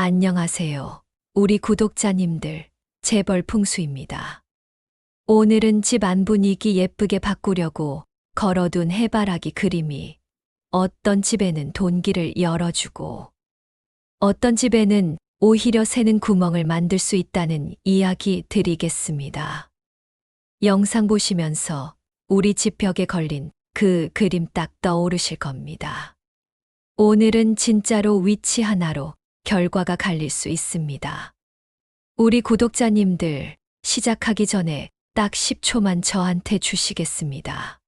안녕하세요. 우리 구독자님들, 재벌 풍수입니다. 오늘은 집 안 분위기 예쁘게 바꾸려고 걸어둔 해바라기 그림이 어떤 집에는 돈길을 열어주고 어떤 집에는 오히려 새는 구멍을 만들 수 있다는 이야기 드리겠습니다. 영상 보시면서 우리 집 벽에 걸린 그 그림 딱 떠오르실 겁니다. 오늘은 진짜로 위치 하나로 결과가 갈릴 수 있습니다. 우리 구독자님들, 시작하기 전에 딱 10초만 저한테 주시겠습니다.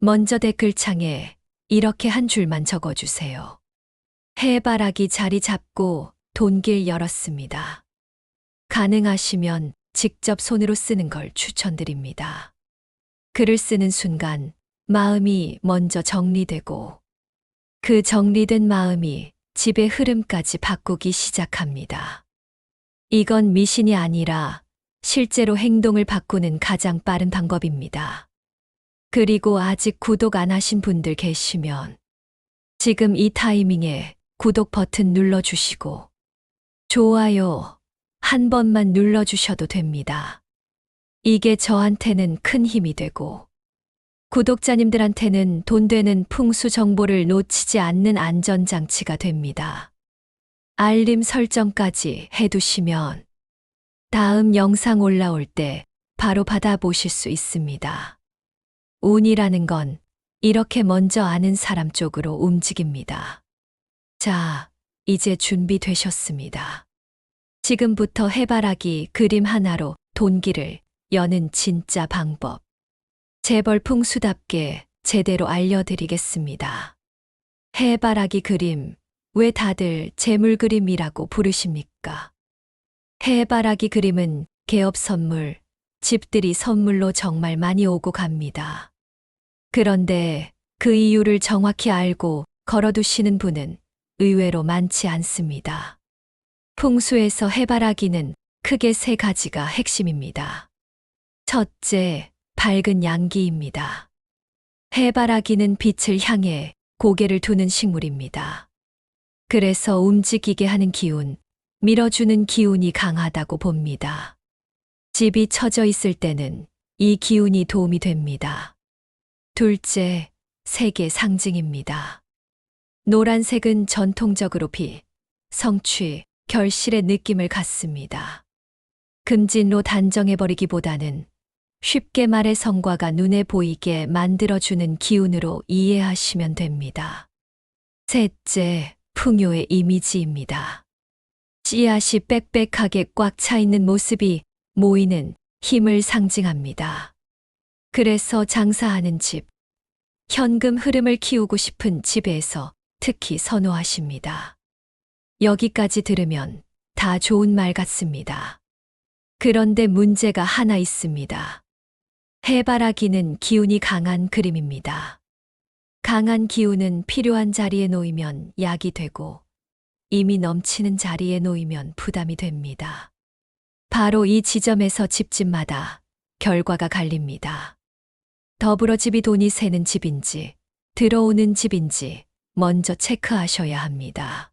먼저 댓글창에 이렇게 한 줄만 적어주세요. 해바라기 자리 잡고 돈길 열었습니다. 가능하시면 직접 손으로 쓰는 걸 추천드립니다. 글을 쓰는 순간 마음이 먼저 정리되고 그 정리된 마음이 집의 흐름까지 바꾸기 시작합니다. 이건 미신이 아니라 실제로 행동을 바꾸는 가장 빠른 방법입니다. 그리고 아직 구독 안 하신 분들 계시면 지금 이 타이밍에 구독 버튼 눌러주시고 좋아요 한 번만 눌러주셔도 됩니다. 이게 저한테는 큰 힘이 되고 구독자님들한테는 돈 되는 풍수 정보를 놓치지 않는 안전장치가 됩니다. 알림 설정까지 해두시면 다음 영상 올라올 때 바로 받아보실 수 있습니다. 운이라는 건 이렇게 먼저 아는 사람 쪽으로 움직입니다. 자, 이제 준비되셨습니다. 지금부터 해바라기 그림 하나로 돈길을 여는 진짜 방법. 재벌 풍수답게 제대로 알려드리겠습니다. 해바라기 그림, 왜 다들 재물 그림이라고 부르십니까? 해바라기 그림은 개업 선물, 집들이 선물로 정말 많이 오고 갑니다. 그런데 그 이유를 정확히 알고 걸어두시는 분은 의외로 많지 않습니다. 풍수에서 해바라기는 크게 세 가지가 핵심입니다. 첫째, 밝은 양기입니다. 해바라기는 빛을 향해 고개를 두는 식물입니다. 그래서 움직이게 하는 기운, 밀어주는 기운이 강하다고 봅니다. 집이 처져 있을 때는 이 기운이 도움이 됩니다. 둘째, 색의 상징입니다. 노란색은 전통적으로 비, 성취, 결실의 느낌을 갖습니다. 금진로 단정해버리기보다는 쉽게 말해 성과가 눈에 보이게 만들어주는 기운으로 이해하시면 됩니다. 셋째, 풍요의 이미지입니다. 씨앗이 빽빽하게 꽉 차 있는 모습이 모이는 힘을 상징합니다. 그래서 장사하는 집, 현금 흐름을 키우고 싶은 집에서 특히 선호하십니다. 여기까지 들으면 다 좋은 말 같습니다. 그런데 문제가 하나 있습니다. 해바라기는 기운이 강한 그림입니다. 강한 기운은 필요한 자리에 놓이면 약이 되고 이미 넘치는 자리에 놓이면 부담이 됩니다. 바로 이 지점에서 집집마다 결과가 갈립니다. 더불어 집이 돈이 새는 집인지 들어오는 집인지 먼저 체크하셔야 합니다.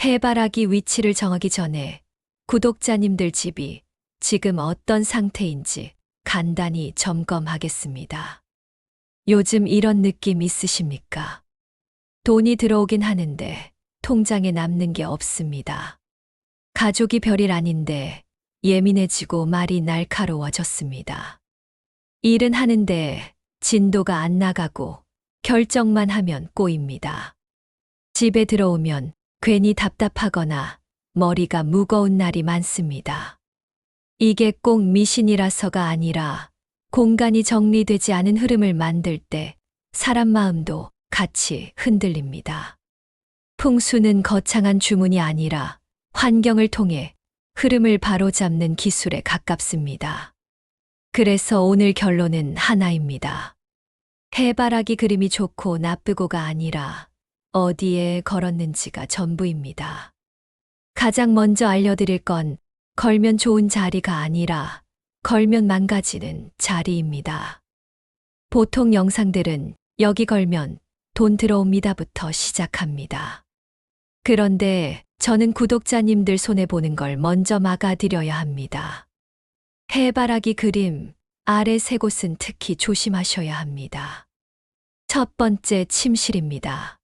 해바라기 위치를 정하기 전에 구독자님들 집이 지금 어떤 상태인지 간단히 점검하겠습니다. 요즘 이런 느낌 있으십니까? 돈이 들어오긴 하는데 통장에 남는 게 없습니다. 가족이 별일 아닌데 예민해지고 말이 날카로워졌습니다. 일은 하는데 진도가 안 나가고 결정만 하면 꼬입니다. 집에 들어오면 괜히 답답하거나 머리가 무거운 날이 많습니다. 이게 꼭 미신이라서가 아니라 공간이 정리되지 않은 흐름을 만들 때 사람 마음도 같이 흔들립니다. 풍수는 거창한 주문이 아니라 환경을 통해 흐름을 바로잡는 기술에 가깝습니다. 그래서 오늘 결론은 하나입니다. 해바라기 그림이 좋고 나쁘고가 아니라 어디에 걸었는지가 전부입니다. 가장 먼저 알려드릴 건 걸면 좋은 자리가 아니라 걸면 망가지는 자리입니다. 보통 영상들은 여기 걸면 돈 들어옵니다부터 시작합니다. 그런데 저는 구독자님들 손해보는 걸 먼저 막아드려야 합니다. 해바라기 그림 아래 세 곳은 특히 조심하셔야 합니다. 첫 번째 침실입니다.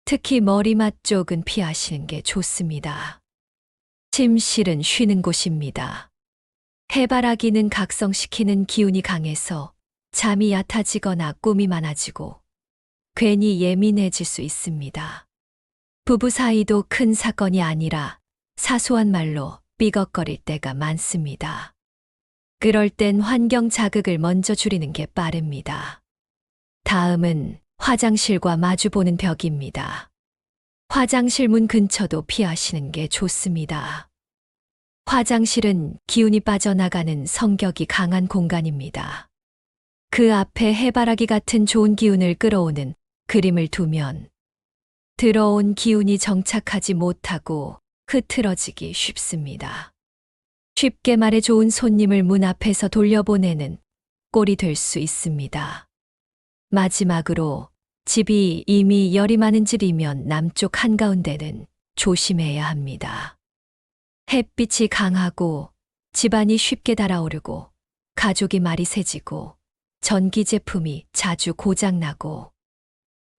특히 머리맡 쪽은 피하시는 게 좋습니다. 침실은 쉬는 곳입니다. 해바라기는 각성시키는 기운이 강해서 잠이 얕아지거나 꿈이 많아지고 괜히 예민해질 수 있습니다. 부부 사이도 큰 사건이 아니라 사소한 말로 삐걱거릴 때가 많습니다. 그럴 땐 환경 자극을 먼저 줄이는 게 빠릅니다. 다음은 화장실과 마주보는 벽입니다. 화장실 문 근처도 피하시는 게 좋습니다. 화장실은 기운이 빠져나가는 성격이 강한 공간입니다. 그 앞에 해바라기 같은 좋은 기운을 끌어오는 그림을 두면 들어온 기운이 정착하지 못하고 흐트러지기 쉽습니다. 쉽게 말해 좋은 손님을 문 앞에서 돌려보내는 꼴이 될 수 있습니다. 마지막으로 집이 이미 열이 많은 집이면 남쪽 한가운데는 조심해야 합니다. 햇빛이 강하고 집안이 쉽게 달아오르고 가족이 말이 세지고 전기 제품이 자주 고장나고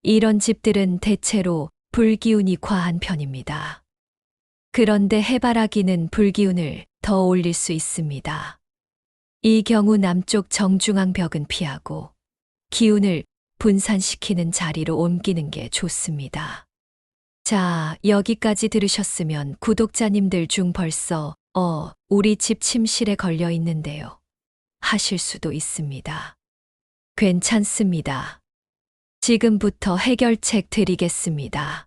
이런 집들은 대체로 불기운이 과한 편입니다. 그런데 해바라기는 불기운을 더 올릴 수 있습니다. 이 경우 남쪽 정중앙 벽은 피하고 기운을 분산시키는 자리로 옮기는 게 좋습니다. 자, 여기까지 들으셨으면 구독자님들 중 벌써 우리 집 침실에 걸려 있는데요 하실 수도 있습니다. 괜찮습니다. 지금부터 해결책 드리겠습니다.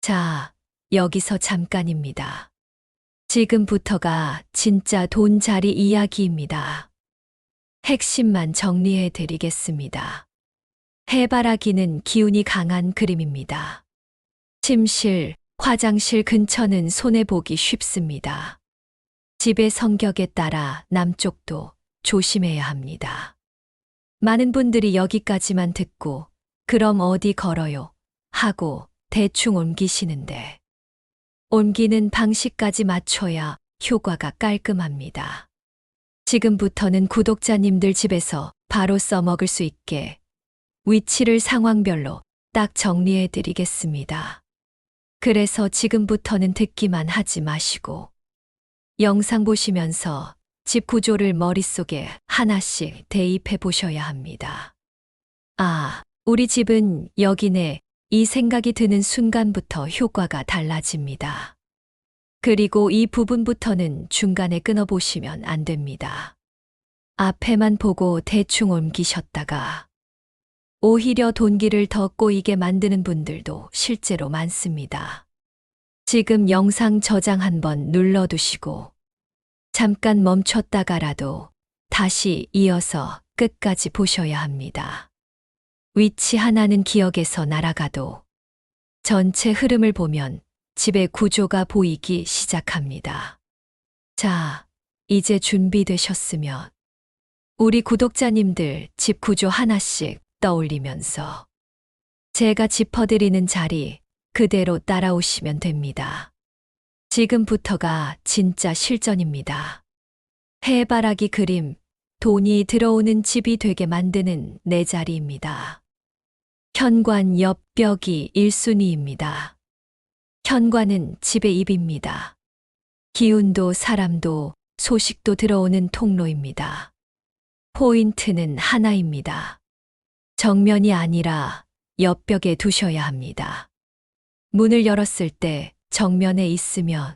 자, 여기서 잠깐입니다. 지금부터가 진짜 돈자리 이야기입니다. 핵심만 정리해 드리겠습니다. 해바라기는 기운이 강한 그림입니다. 침실, 화장실 근처는 손해보기 쉽습니다. 집의 성격에 따라 남쪽도 조심해야 합니다. 많은 분들이 여기까지만 듣고 그럼 어디 걸어요? 하고 대충 옮기시는데 옮기는 방식까지 맞춰야 효과가 깔끔합니다. 지금부터는 구독자님들 집에서 바로 써먹을 수 있게 위치를 상황별로 딱 정리해 드리겠습니다. 그래서 지금부터는 듣기만 하지 마시고 영상 보시면서 집 구조를 머릿속에 하나씩 대입해 보셔야 합니다. 아, 우리 집은 여기네. 이 생각이 드는 순간부터 효과가 달라집니다. 그리고 이 부분부터는 중간에 끊어보시면 안 됩니다. 앞에만 보고 대충 옮기셨다가 오히려 돈기를 더 꼬이게 만드는 분들도 실제로 많습니다. 지금 영상 저장 한번 눌러두시고 잠깐 멈췄다가라도 다시 이어서 끝까지 보셔야 합니다. 위치 하나는 기억에서 날아가도 전체 흐름을 보면 집의 구조가 보이기 시작합니다. 자, 이제 준비되셨으면 우리 구독자님들 집 구조 하나씩 떠올리면서 제가 짚어드리는 자리 그대로 따라오시면 됩니다. 지금부터가 진짜 실전입니다. 해바라기 그림, 돈이 들어오는 집이 되게 만드는 내 자리입니다. 현관 옆 벽이 1순위입니다. 현관은 집의 입입니다. 기운도 사람도 소식도 들어오는 통로입니다. 포인트는 하나입니다. 정면이 아니라 옆벽에 두셔야 합니다. 문을 열었을 때 정면에 있으면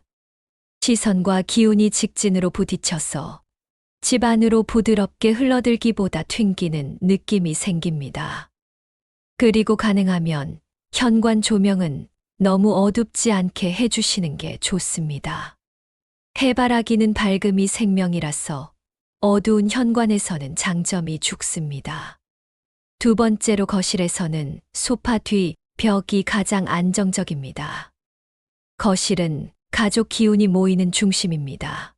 시선과 기운이 직진으로 부딪혀서 집 안으로 부드럽게 흘러들기보다 튕기는 느낌이 생깁니다. 그리고 가능하면 현관 조명은 너무 어둡지 않게 해주시는 게 좋습니다. 해바라기는 밝음이 생명이라서 어두운 현관에서는 장점이 죽습니다. 두 번째로 거실에서는 소파 뒤 벽이 가장 안정적입니다. 거실은 가족 기운이 모이는 중심입니다.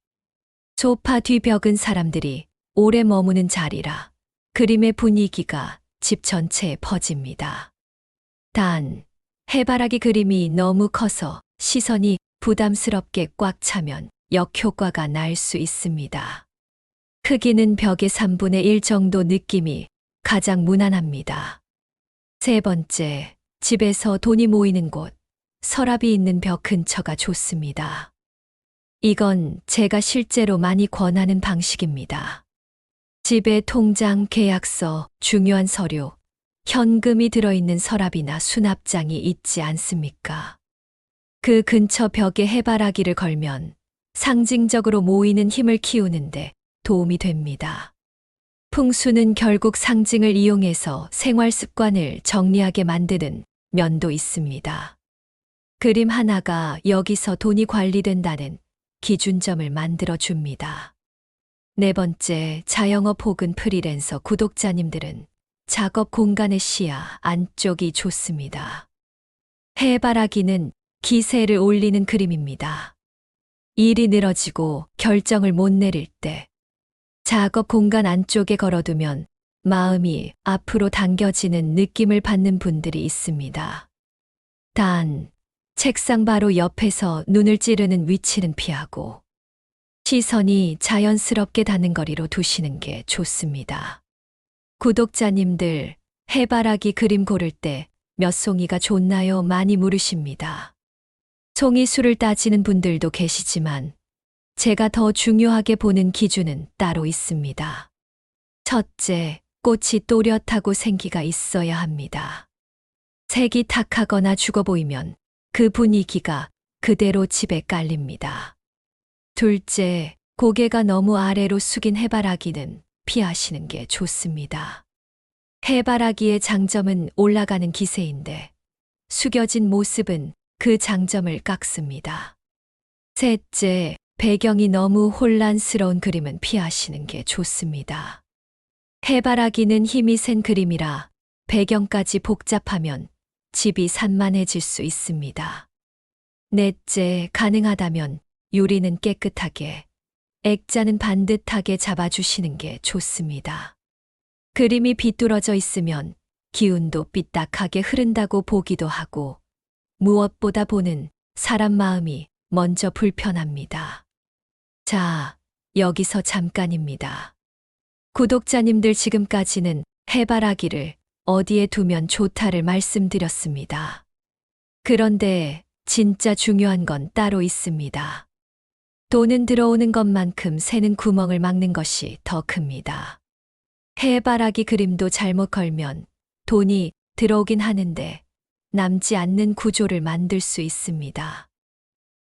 소파 뒤 벽은 사람들이 오래 머무는 자리라 그림의 분위기가 집 전체에 퍼집니다. 단, 해바라기 그림이 너무 커서 시선이 부담스럽게 꽉 차면 역효과가 날 수 있습니다. 크기는 벽의 3분의 1 정도 느낌이 가장 무난합니다. 세 번째, 집에서 돈이 모이는 곳, 서랍이 있는 벽 근처가 좋습니다. 이건 제가 실제로 많이 권하는 방식입니다. 집에 통장, 계약서, 중요한 서류, 현금이 들어있는 서랍이나 수납장이 있지 않습니까? 그 근처 벽에 해바라기를 걸면 상징적으로 모이는 힘을 키우는데 도움이 됩니다. 풍수는 결국 상징을 이용해서 생활 습관을 정리하게 만드는 면도 있습니다. 그림 하나가 여기서 돈이 관리된다는 기준점을 만들어 줍니다. 네 번째, 자영업 혹은 프리랜서 구독자님들은 작업 공간의 시야 안쪽이 좋습니다. 해바라기는 기세를 올리는 그림입니다. 일이 늘어지고 결정을 못 내릴 때 작업 공간 안쪽에 걸어두면 마음이 앞으로 당겨지는 느낌을 받는 분들이 있습니다. 단, 책상 바로 옆에서 눈을 찌르는 위치는 피하고 시선이 자연스럽게 닿는 거리로 두시는 게 좋습니다. 구독자님들, 해바라기 그림 고를 때 몇 송이가 좋나요? 많이 물으십니다. 송이 수를 따지는 분들도 계시지만 제가 더 중요하게 보는 기준은 따로 있습니다. 첫째, 꽃이 또렷하고 생기가 있어야 합니다. 색이 탁하거나 죽어 보이면 그 분위기가 그대로 집에 깔립니다. 둘째, 고개가 너무 아래로 숙인 해바라기는 피하시는 게 좋습니다. 해바라기의 장점은 올라가는 기세인데 숙여진 모습은 그 장점을 깎습니다. 셋째, 배경이 너무 혼란스러운 그림은 피하시는 게 좋습니다. 해바라기는 힘이 센 그림이라 배경까지 복잡하면 집이 산만해질 수 있습니다. 넷째, 가능하다면 유리는 깨끗하게, 액자는 반듯하게 잡아주시는 게 좋습니다. 그림이 비뚤어져 있으면 기운도 삐딱하게 흐른다고 보기도 하고 무엇보다 보는 사람 마음이 먼저 불편합니다. 자, 여기서 잠깐입니다. 구독자님들, 지금까지는 해바라기를 어디에 두면 좋다를 말씀드렸습니다. 그런데 진짜 중요한 건 따로 있습니다. 돈은 들어오는 것만큼 새는 구멍을 막는 것이 더 큽니다. 해바라기 그림도 잘못 걸면 돈이 들어오긴 하는데 남지 않는 구조를 만들 수 있습니다.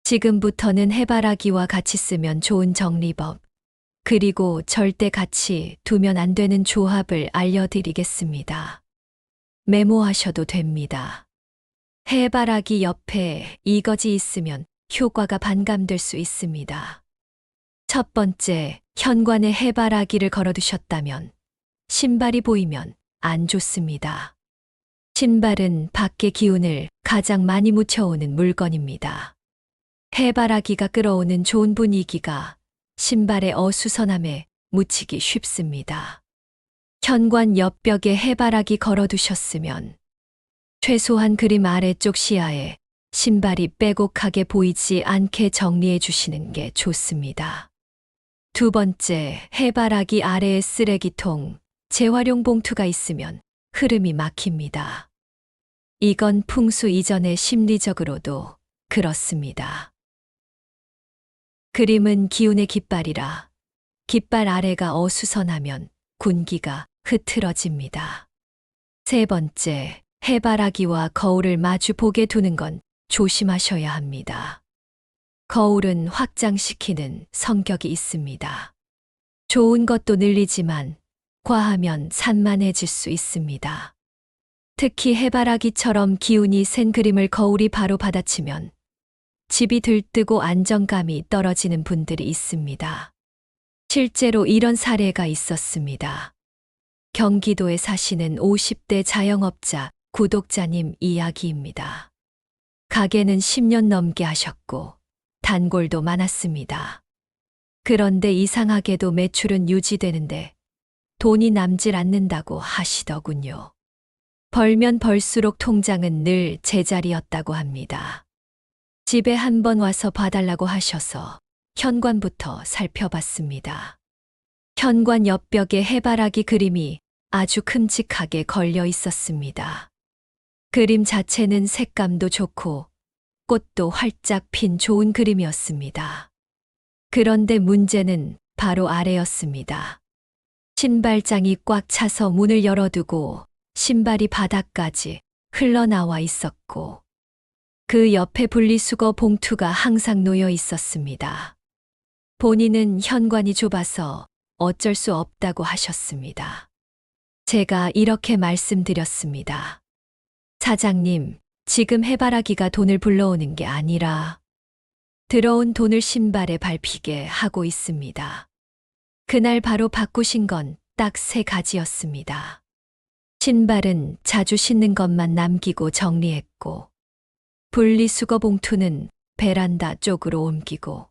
지금부터는 해바라기와 같이 쓰면 좋은 정리법, 그리고 절대 같이 두면 안 되는 조합을 알려드리겠습니다. 메모하셔도 됩니다. 해바라기 옆에 이것이 있으면 효과가 반감될 수 있습니다. 첫 번째, 현관에 해바라기를 걸어두셨다면 신발이 보이면 안 좋습니다. 신발은 밖의 기운을 가장 많이 묻혀오는 물건입니다. 해바라기가 끌어오는 좋은 분위기가 신발의 어수선함에 묻히기 쉽습니다. 현관 옆벽에 해바라기 걸어두셨으면 최소한 그림 아래쪽 시야에 신발이 빼곡하게 보이지 않게 정리해 주시는 게 좋습니다. 두 번째, 해바라기 아래에 쓰레기통, 재활용 봉투가 있으면 흐름이 막힙니다. 이건 풍수 이전에 심리적으로도 그렇습니다. 그림은 기운의 깃발이라 깃발 아래가 어수선하면 군기가 흐트러집니다. 세 번째, 해바라기와 거울을 마주 보게 두는 건 조심하셔야 합니다. 거울은 확장시키는 성격이 있습니다. 좋은 것도 늘리지만 과하면 산만해질 수 있습니다. 특히 해바라기처럼 기운이 센 그림을 거울이 바로 받아치면 집이 들뜨고 안정감이 떨어지는 분들이 있습니다. 실제로 이런 사례가 있었습니다. 경기도에 사시는 50대 자영업자 구독자님 이야기입니다. 가게는 10년 넘게 하셨고 단골도 많았습니다. 그런데 이상하게도 매출은 유지되는데 돈이 남질 않는다고 하시더군요. 벌면 벌수록 통장은 늘 제자리였다고 합니다. 집에 한번 와서 봐달라고 하셔서 현관부터 살펴봤습니다. 현관 옆벽에 해바라기 그림이 아주 큼직하게 걸려 있었습니다. 그림 자체는 색감도 좋고 꽃도 활짝 핀 좋은 그림이었습니다. 그런데 문제는 바로 아래였습니다. 신발장이 꽉 차서 문을 열어두고 신발이 바닥까지 흘러나와 있었고 그 옆에 분리수거 봉투가 항상 놓여 있었습니다. 본인은 현관이 좁아서 어쩔 수 없다고 하셨습니다. 제가 이렇게 말씀드렸습니다. 사장님, 지금 해바라기가 돈을 불러오는 게 아니라 들어온 돈을 신발에 밟히게 하고 있습니다. 그날 바로 바꾸신 건 딱 3가지였습니다. 신발은 자주 신는 것만 남기고 정리했고, 분리수거 봉투는 베란다 쪽으로 옮기고,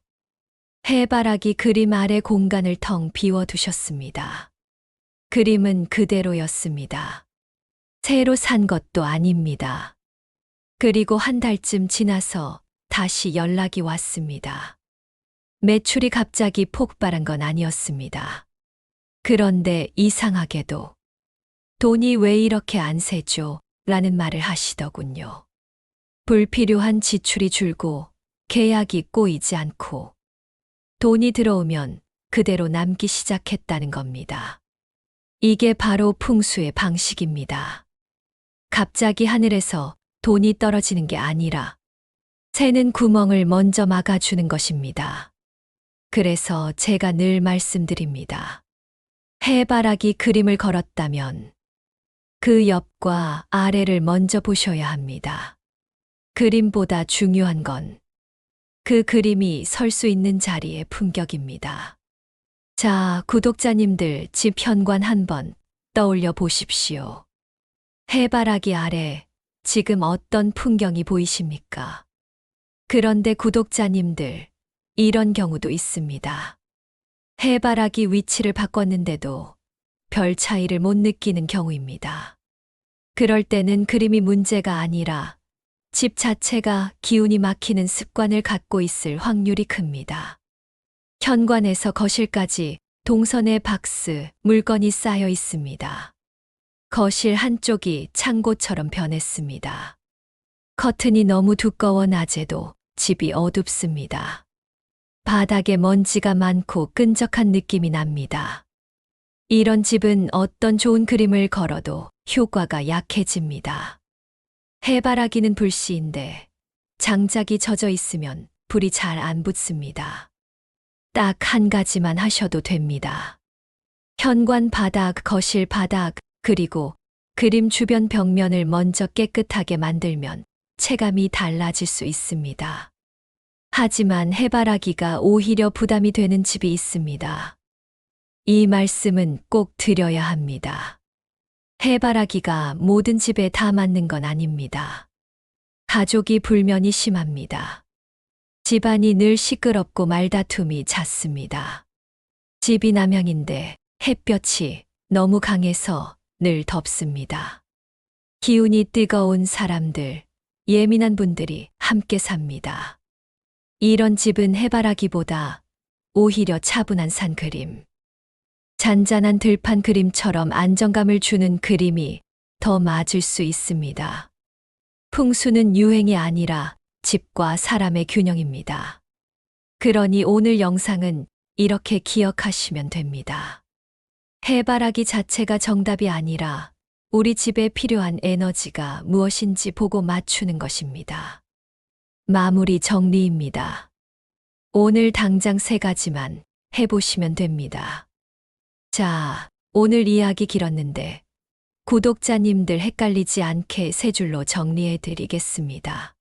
해바라기 그림 아래 공간을 텅 비워두셨습니다. 그림은 그대로였습니다. 새로 산 것도 아닙니다. 그리고 한 달쯤 지나서 다시 연락이 왔습니다. 매출이 갑자기 폭발한 건 아니었습니다. 그런데 이상하게도 돈이 왜 이렇게 안 새죠? 라는 말을 하시더군요. 불필요한 지출이 줄고 계약이 꼬이지 않고 돈이 들어오면 그대로 남기 시작했다는 겁니다. 이게 바로 풍수의 방식입니다. 갑자기 하늘에서 돈이 떨어지는 게 아니라 새는 구멍을 먼저 막아주는 것입니다. 그래서 제가 늘 말씀드립니다. 해바라기 그림을 걸었다면 그 옆과 아래를 먼저 보셔야 합니다. 그림보다 중요한 건 그 그림이 설 수 있는 자리의 품격입니다. 자, 구독자님들 집 현관 한번 떠올려 보십시오. 해바라기 아래 지금 어떤 풍경이 보이십니까? 그런데 구독자님들, 이런 경우도 있습니다. 해바라기 위치를 바꿨는데도 별 차이를 못 느끼는 경우입니다. 그럴 때는 그림이 문제가 아니라 집 자체가 기운이 막히는 습관을 갖고 있을 확률이 큽니다. 현관에서 거실까지 동선의 박스, 물건이 쌓여 있습니다. 거실 한쪽이 창고처럼 변했습니다. 커튼이 너무 두꺼워 낮에도 집이 어둡습니다. 바닥에 먼지가 많고 끈적한 느낌이 납니다. 이런 집은 어떤 좋은 그림을 걸어도 효과가 약해집니다. 해바라기는 불씨인데 장작이 젖어 있으면 불이 잘 안 붙습니다. 딱 한 가지만 하셔도 됩니다. 현관 바닥, 거실 바닥, 그리고 그림 주변 벽면을 먼저 깨끗하게 만들면 체감이 달라질 수 있습니다. 하지만 해바라기가 오히려 부담이 되는 집이 있습니다. 이 말씀은 꼭 드려야 합니다. 해바라기가 모든 집에 다 맞는 건 아닙니다. 가족이 불면이 심합니다. 집안이 늘 시끄럽고 말다툼이 잦습니다. 집이 남향인데 햇볕이 너무 강해서 늘 덥습니다. 기운이 뜨거운 사람들, 예민한 분들이 함께 삽니다. 이런 집은 해바라기보다 오히려 차분한 산 그림, 잔잔한 들판 그림처럼 안정감을 주는 그림이 더 맞을 수 있습니다. 풍수는 유행이 아니라 집과 사람의 균형입니다. 그러니 오늘 영상은 이렇게 기억하시면 됩니다. 해바라기 자체가 정답이 아니라 우리 집에 필요한 에너지가 무엇인지 보고 맞추는 것입니다. 마무리 정리입니다. 오늘 당장 3가지만 해보시면 됩니다. 자, 오늘 이야기 길었는데 구독자님들 헷갈리지 않게 3줄로 정리해 드리겠습니다.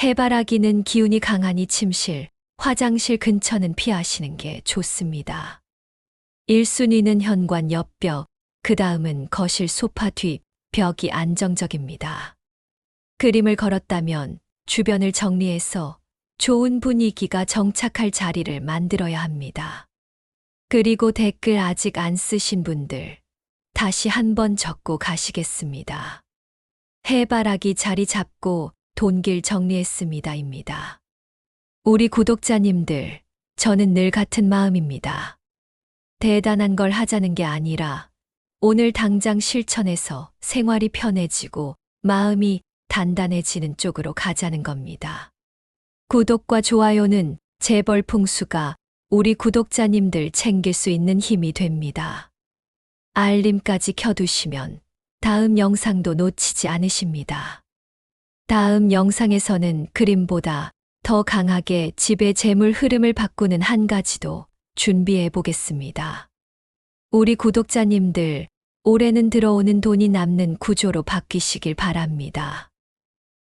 해바라기는 기운이 강하니 침실, 화장실 근처는 피하시는 게 좋습니다. 1순위는 현관 옆벽, 그 다음은 거실 소파 뒷 벽이 안정적입니다. 그림을 걸었다면 주변을 정리해서 좋은 분위기가 정착할 자리를 만들어야 합니다. 그리고 댓글 아직 안 쓰신 분들 다시 한번 적고 가시겠습니다. 해바라기 자리 잡고 돈길 정리했습니다입니다. 우리 구독자님들, 저는 늘 같은 마음입니다. 대단한 걸 하자는 게 아니라 오늘 당장 실천해서 생활이 편해지고 마음이 단단해지는 쪽으로 가자는 겁니다. 구독과 좋아요는 재벌 풍수가 우리 구독자님들 챙길 수 있는 힘이 됩니다. 알림까지 켜두시면 다음 영상도 놓치지 않으십니다. 다음 영상에서는 그림보다 더 강하게 집의 재물 흐름을 바꾸는 한 가지도 준비해 보겠습니다. 우리 구독자님들, 올해는 들어오는 돈이 남는 구조로 바뀌시길 바랍니다.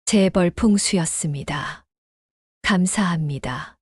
재벌 풍수였습니다. 감사합니다.